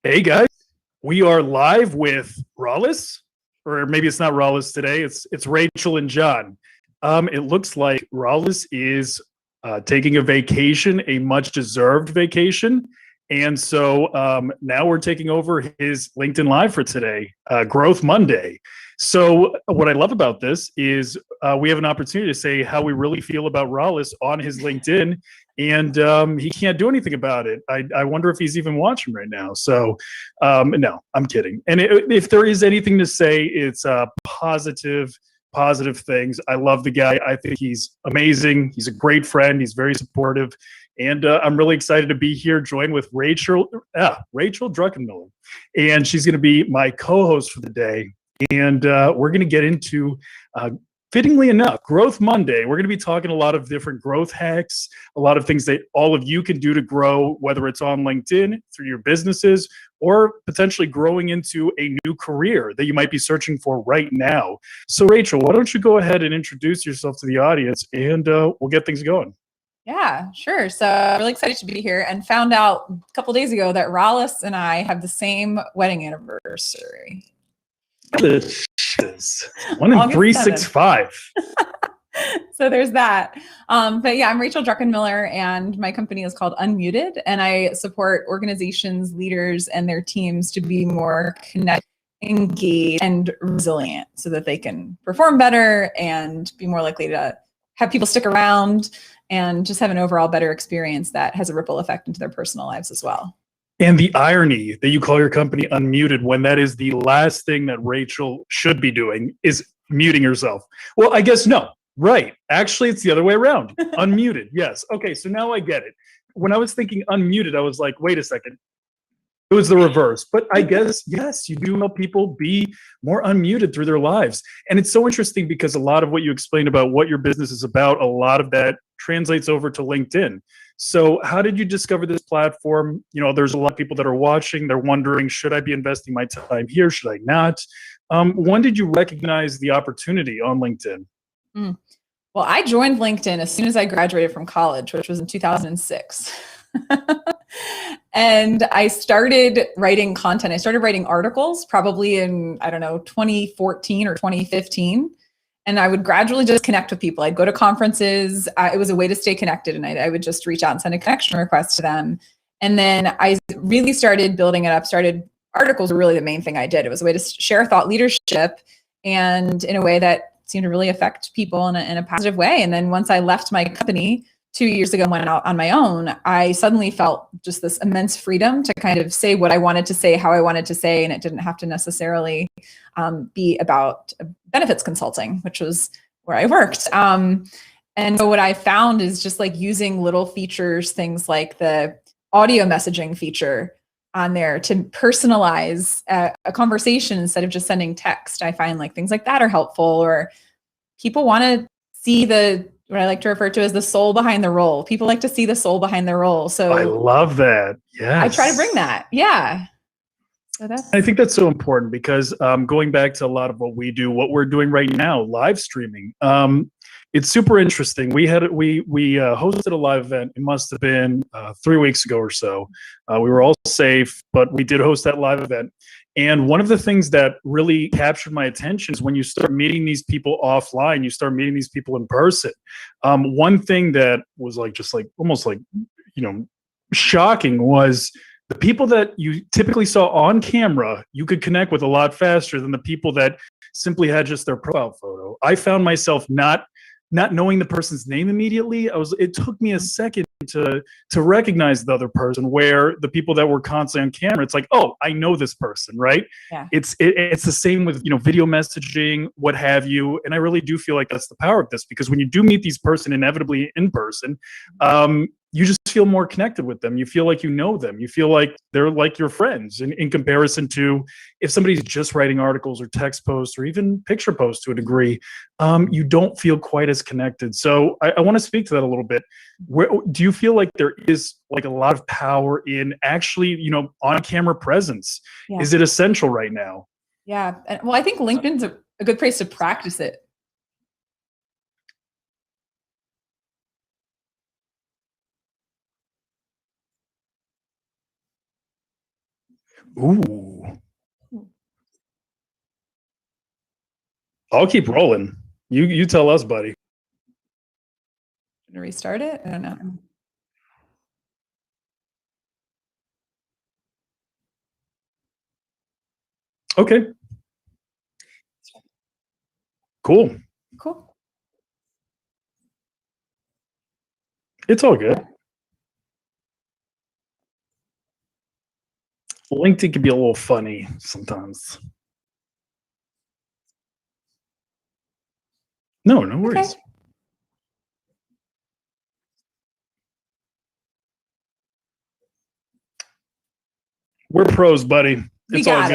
Hey guys, we are live with Rollis, or maybe it's not Rollis today. It's Rachel and John. It looks like Rollis is taking a vacation, a much-deserved vacation, and so now we're taking over his LinkedIn Live for today, Growth Monday. So what I love about this is we have an opportunity to say how we really feel about Rollis on his LinkedIn, and he can't do anything about it. I wonder if he's even watching right now. So no, I'm kidding. And if there is anything to say, it's positive things. I love the guy. I think he's amazing. He's a great friend. He's very supportive. And I'm really excited to be here, joined with Rachel Druckenmiller. And she's going to be my co-host for the day. And we're going to get into, fittingly enough, Growth Monday. We're going to be talking a lot of different growth hacks, a lot of things that all of you can do to grow, whether it's on LinkedIn, through your businesses, or potentially growing into a new career that you might be searching for right now. So Rachel, why don't you go ahead and introduce yourself to the audience, and we'll get things going. Yeah, sure. So I'm really excited to be here and found out a couple days ago that Rollis and I have the same wedding anniversary. This is 1 in 365. So there's that. But yeah, I'm Rachel Druckenmiller and my company is called Unmuted, and I support organizations, leaders, and their teams to be more connected, engaged, and resilient so that they can perform better and be more likely to have people stick around and just have an overall better experience that has a ripple effect into their personal lives as well. And the irony that you call your company Unmuted when that is the last thing that Rachel should be doing is muting herself. Well, I guess no. Right. Actually, it's the other way around. Unmuted. Yes. Okay. So now I get it. When I was thinking unmuted, I was like, wait a second. It was the reverse. But I guess, yes, you do help people be more unmuted through their lives. And it's so interesting because a lot of what you explained about what your business is about, a lot of that translates over to LinkedIn. So how did you discover this platform? You know, there's a lot of people that are watching. They're wondering, should I be investing my time here? Should I not? When did you recognize the opportunity on LinkedIn? Well, I joined LinkedIn as soon as I graduated from college, which was in 2006. And I started writing content. I started writing articles probably in, 2014 or 2015. And I would gradually just connect with people. I'd go to conferences. It was a way to stay connected. And I would just reach out and send a connection request to them. And then I really started building it up. Articles were really the main thing I did. It was a way to share thought leadership and in a way that seemed to really affect people in a positive way. And then once I left my company 2 years ago and went out on my own, I suddenly felt just this immense freedom to kind of say what I wanted to say, how I wanted to say, and it didn't have to necessarily be about benefits consulting, which was where I worked. And so what I found is just like using little features, things like the audio messaging feature on there to personalize a conversation instead of just sending text. I find like things like that are helpful, or people want to see what I like to refer to as the soul behind the role. People like to see the soul behind their role. So I love that. Yeah, I try to bring that. Yeah. So I think that's so important because going back to a lot of what we do, what we're doing right now, live streaming, it's super interesting. We hosted a live event. It must have been 3 weeks ago or so. We were all safe, but we did host that live event. And one of the things that really captured my attention is when you start meeting these people offline, you start meeting these people in person. One thing that was almost shocking was the people that you typically saw on camera, you could connect with a lot faster than the people that simply had just their profile photo. I found myself not knowing the person's name immediately. It took me a second to recognize the other person, where the people that were constantly on camera, it's like, oh, I know this person, right? Yeah. It's the same with, video messaging, what have you. And I really do feel like that's the power of this, because when you do meet these person inevitably in person, you just feel more connected with them. You feel like you know them. You feel like they're like your friends in comparison to if somebody's just writing articles or text posts or even picture posts to a degree, you don't feel quite as connected. So I want to speak to that a little bit. Do you feel like there is like a lot of power in actually, on-camera presence? Yeah. Is it essential right now? Yeah. Well, I think LinkedIn's a good place to practice it. Ooh. I'll keep rolling. You tell us, buddy. Restart it? I don't know. Okay. Cool. Cool. It's all good. LinkedIn can be a little funny sometimes. No worries. Okay. We're pros, buddy. We It's all got it. good.